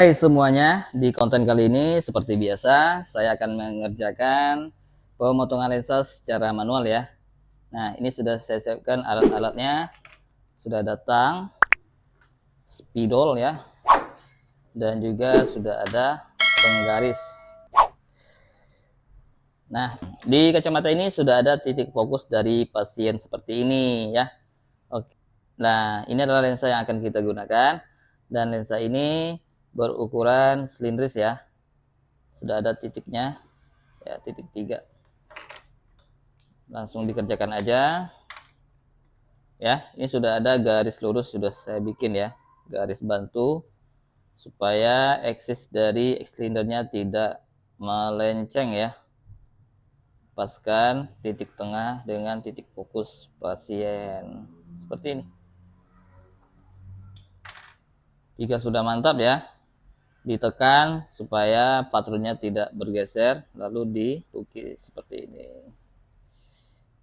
Hai semuanya, di konten kali ini seperti biasa saya akan mengerjakan pemotongan lensa secara manual ya. Nah, ini sudah saya siapkan alat-alatnya, sudah datang spidol ya, dan juga sudah ada penggaris. Nah, di kacamata ini sudah ada titik fokus dari pasien seperti ini ya. Oke. Nah, ini adalah lensa yang akan kita gunakan, dan lensa ini berukuran silindris ya. Sudah ada titiknya ya, titik 3. Langsung dikerjakan aja ya. Ini sudah ada garis lurus, sudah saya bikin ya, garis bantu supaya eksis dari X-Cylindernya tidak melenceng ya. Paskan titik tengah dengan titik fokus pasien seperti ini. Jika sudah mantap ya, ditekan supaya patronnya tidak bergeser, lalu dilukis seperti ini.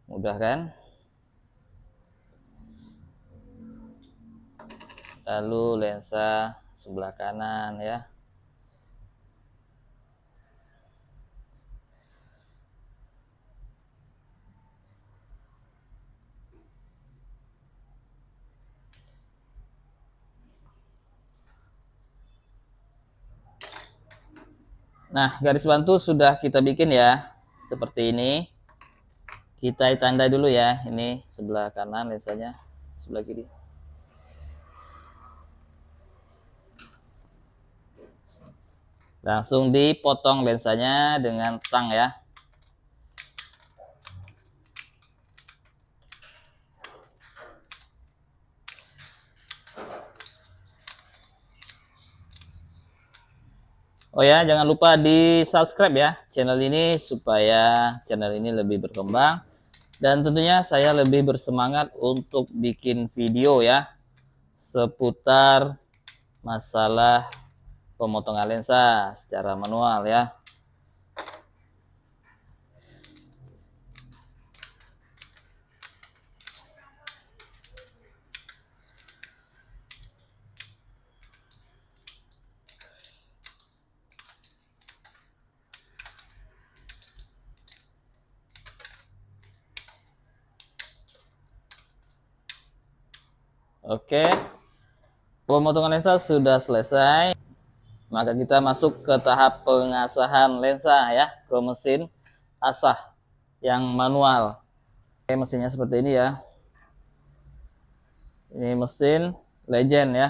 Mudah kan? Lalu lensa sebelah kanan ya. Nah, garis bantu sudah kita bikin ya, seperti ini. Kita tandai dulu ya, ini sebelah kanan lensanya, sebelah kiri. Langsung dipotong lensanya dengan stang ya. Oh ya, jangan lupa di subscribe ya channel ini supaya channel ini lebih berkembang. Dan tentunya saya lebih bersemangat untuk bikin video ya, seputar masalah pemotongan lensa secara manual ya. Oke, pemotongan lensa sudah selesai. Maka kita masuk ke tahap pengasahan lensa ya, ke mesin asah yang manual. Oke, mesinnya seperti ini ya. Ini mesin Legend ya.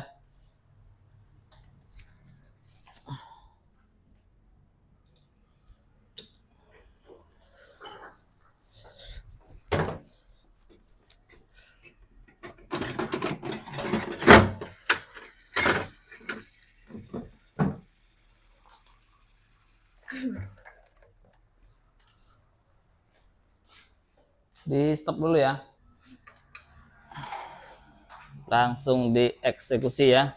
Di stop dulu ya. Langsung dieksekusi ya.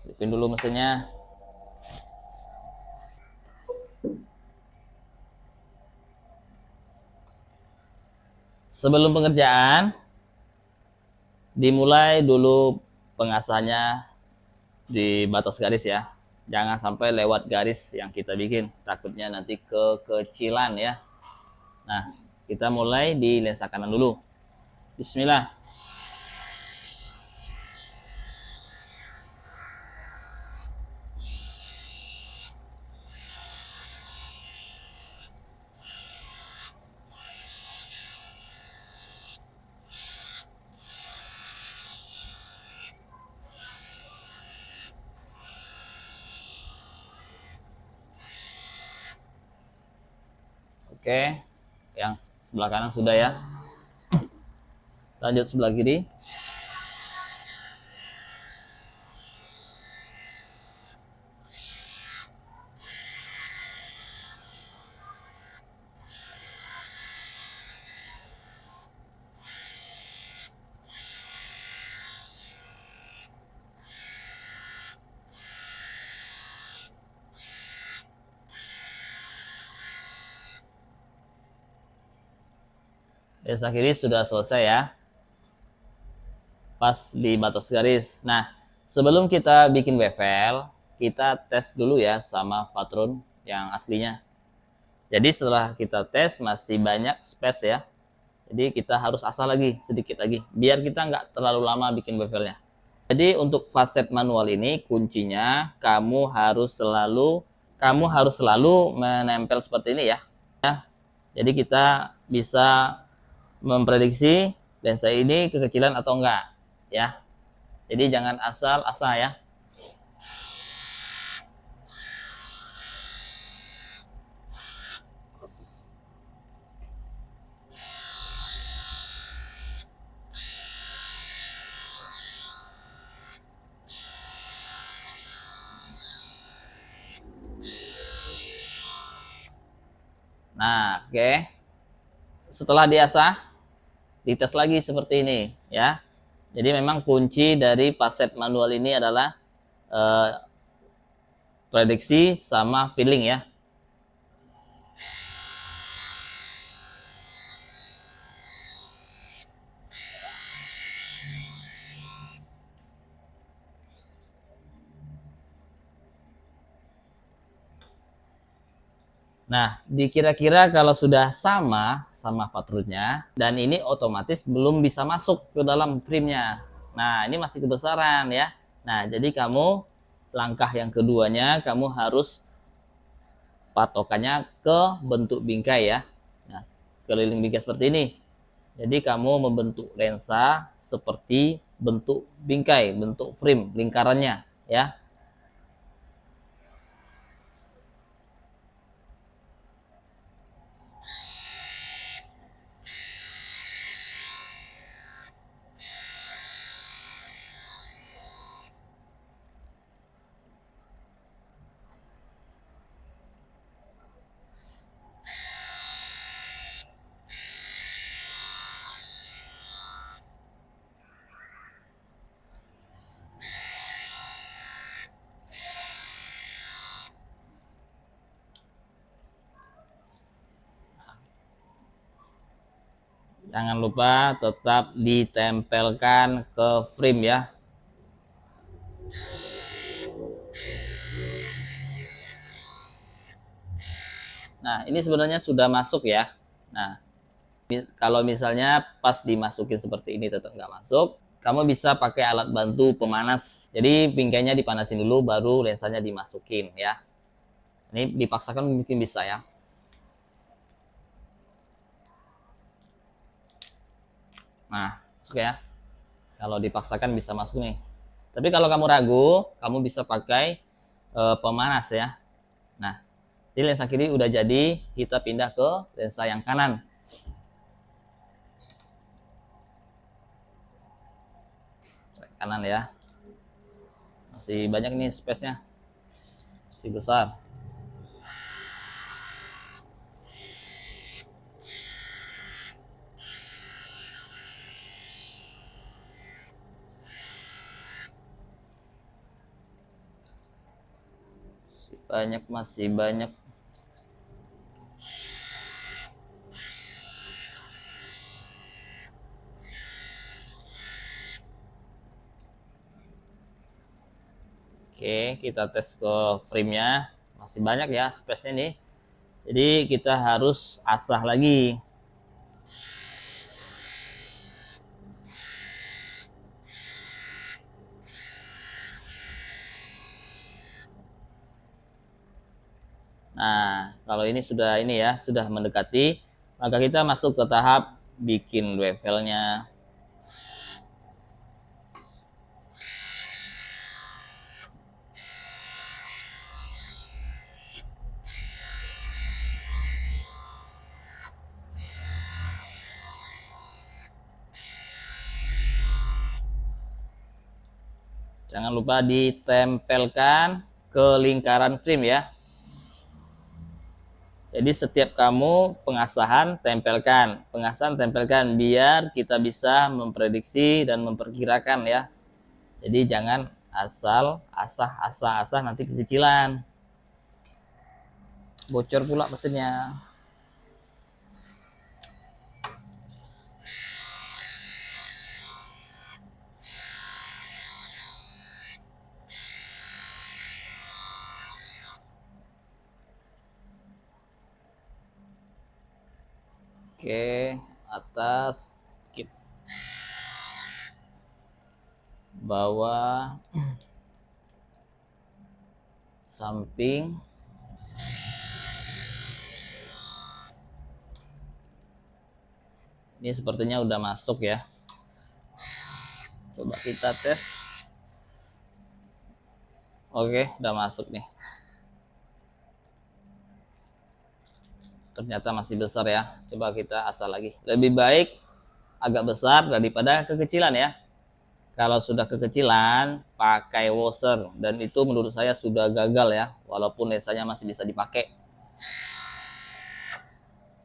Hidupin dulu mesinnya. Sebelum pengerjaan, dimulai dulu pengasahannya di batas garis ya. Jangan sampai lewat garis yang kita bikin, takutnya nanti kekecilan ya. Nah, kita mulai di lensa kanan dulu. Bismillah. Oke, yang sebelah kanan sudah ya. Lanjut sebelah kiri. Lensa kiri sudah selesai ya. Pas di batas garis. Nah, sebelum kita bikin bevel, kita tes dulu ya sama patron yang aslinya. Jadi setelah kita tes masih banyak space ya. Jadi kita harus asah lagi sedikit lagi biar kita nggak terlalu lama bikin bevelnya. Jadi untuk facet manual ini kuncinya kamu harus selalu menempel seperti ini ya. Jadi kita bisa memprediksi lensa ini kekecilan atau enggak ya. Jadi jangan asal asah ya. Nah, oke. Setelah diasah, dites lagi seperti ini ya. Jadi memang kunci dari facet manual ini adalah eh, prediksi sama feeling ya. Nah, dikira-kira kalau sudah sama patronnya dan ini otomatis belum bisa masuk ke dalam frame-nya. Nah, ini masih kebesaran ya. Nah, jadi kamu langkah yang keduanya kamu harus patokannya ke bentuk bingkai ya. Nah, keliling bingkai seperti ini. Jadi kamu membentuk lensa seperti bentuk bingkai, bentuk frame lingkarannya ya. Jangan lupa tetap ditempelkan ke frame ya. Nah, ini sebenarnya sudah masuk ya. Nah, kalau misalnya pas dimasukin seperti ini tetap nggak masuk, kamu bisa pakai alat bantu pemanas. Jadi bingkainya dipanasin dulu, baru lensanya dimasukin ya. Ini dipaksakan mungkin bisa ya. Nah, masuk ya. Kalau dipaksakan bisa masuk nih. Tapi kalau kamu ragu, kamu bisa pakai pemanas ya. Nah, di lensa kiri udah jadi, kita pindah ke lensa yang kanan. Kanan ya. Masih banyak nih space-nya. Masih besar. Masih banyak. Oke, kita tes ke frame-nya. Masih banyak ya space-nya nih. Jadi kita harus asah lagi. Nah, kalau ini ya, sudah mendekati, maka kita masuk ke tahap bikin bevelnya. Jangan lupa ditempelkan ke lingkaran frame ya. Jadi setiap kamu pengasahan tempelkan biar kita bisa memprediksi dan memperkirakan ya. Jadi jangan asal asah nanti kekecilan. Bocor pula mesinnya. Oke, atas, dikit, bawah, samping. Ini sepertinya udah masuk ya. Coba kita tes. Oke, udah masuk nih. Ternyata masih besar ya. Coba kita asal lagi. Lebih baik agak besar daripada kekecilan ya. Kalau sudah kekecilan, pakai washer. Dan itu menurut saya sudah gagal ya. Walaupun lensanya masih bisa dipakai.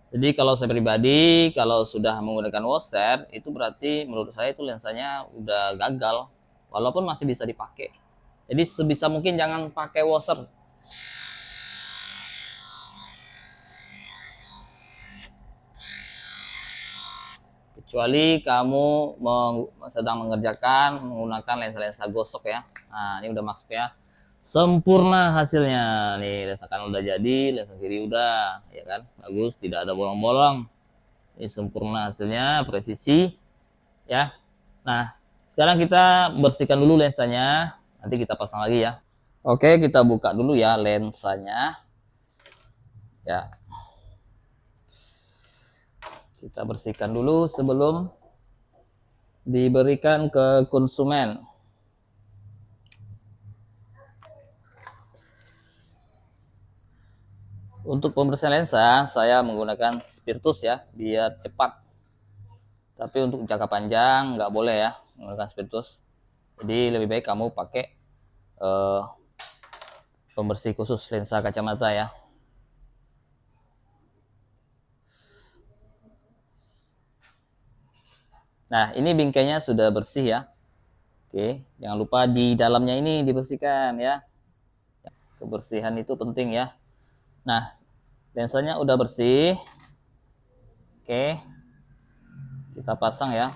Jadi kalau saya pribadi, kalau sudah menggunakan washer, itu berarti menurut saya itu lensanya udah gagal. Walaupun masih bisa dipakai. Jadi sebisa mungkin jangan pakai washer. Kecuali kamu sedang mengerjakan menggunakan lensa-lensa gosok ya. Nah, ini udah masuk ya. Sempurna hasilnya. Nih, lensa kanan udah jadi, lensa kiri udah, ya kan? Bagus, tidak ada bolong-bolong. Ini sempurna hasilnya, presisi ya. Nah, sekarang kita bersihkan dulu lensanya, nanti kita pasang lagi ya. Oke, kita buka dulu ya lensanya. Ya. Kita bersihkan dulu sebelum diberikan ke konsumen. Untuk pembersihan lensa, saya menggunakan spiritus ya, biar cepat. Tapi untuk jangka panjang nggak boleh ya menggunakan spiritus. Jadi lebih baik kamu pakai pembersih khusus lensa kacamata ya. Nah, ini bingkainya sudah bersih ya. Oke, jangan lupa di dalamnya ini dibersihkan ya. Kebersihan itu penting ya. Nah, lensanya udah bersih. Oke, kita pasang ya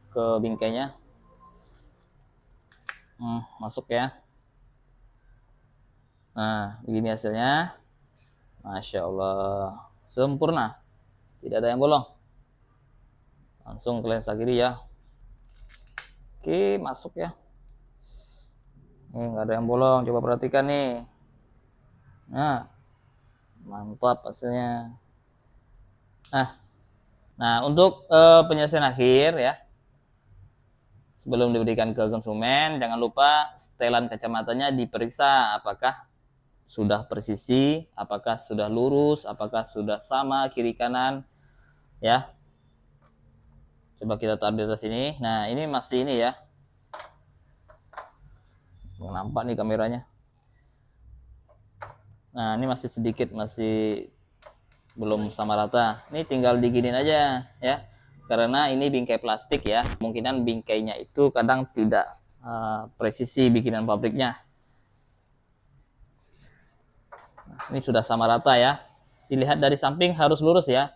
ke bingkainya. Masuk ya. Nah, begini hasilnya. Masya Allah, sempurna. Tidak ada yang bolong. Langsung ke lensa kiri ya. Oke, masuk ya. Nih, nggak ada yang bolong. Coba perhatikan nih. Nah, mantap hasilnya. Nah, untuk penyelesaian akhir ya, sebelum diberikan ke konsumen, jangan lupa setelan kacamatanya diperiksa apakah sudah presisi, apakah sudah lurus, apakah sudah sama kiri kanan ya. Coba kita taruh di atas sini. Nah, ini masih ini ya. Nampak nih kameranya. Nah, ini masih sedikit, masih belum sama rata. Ini tinggal diginin aja ya. Karena ini bingkai plastik ya. Kemungkinan bingkainya itu kadang tidak presisi bikinan pabriknya. Nah, ini sudah sama rata ya. Dilihat dari samping harus lurus ya.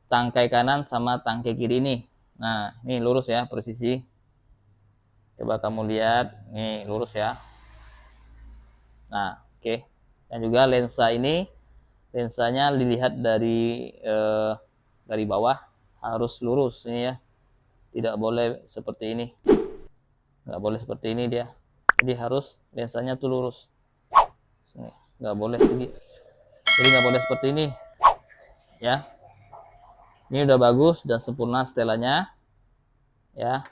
Tangkai kanan sama tangkai kiri ini. Nah, ini lurus ya, presisi. Coba kamu lihat, nih lurus ya. Nah, oke. Dan juga lensa ini, lensanya dilihat dari bawah harus lurus ini ya. Tidak boleh seperti ini. Nggak boleh seperti ini dia. Jadi harus lensanya tuh lurus. Sini, nggak boleh sini. Jadi nggak boleh seperti ini. Ya. Ini udah bagus dan sempurna setelannya. Ya.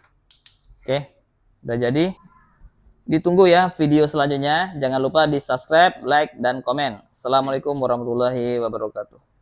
Oke. Udah jadi. Ditunggu ya video selanjutnya. Jangan lupa di subscribe, like, dan komen. Assalamualaikum warahmatullahi wabarakatuh.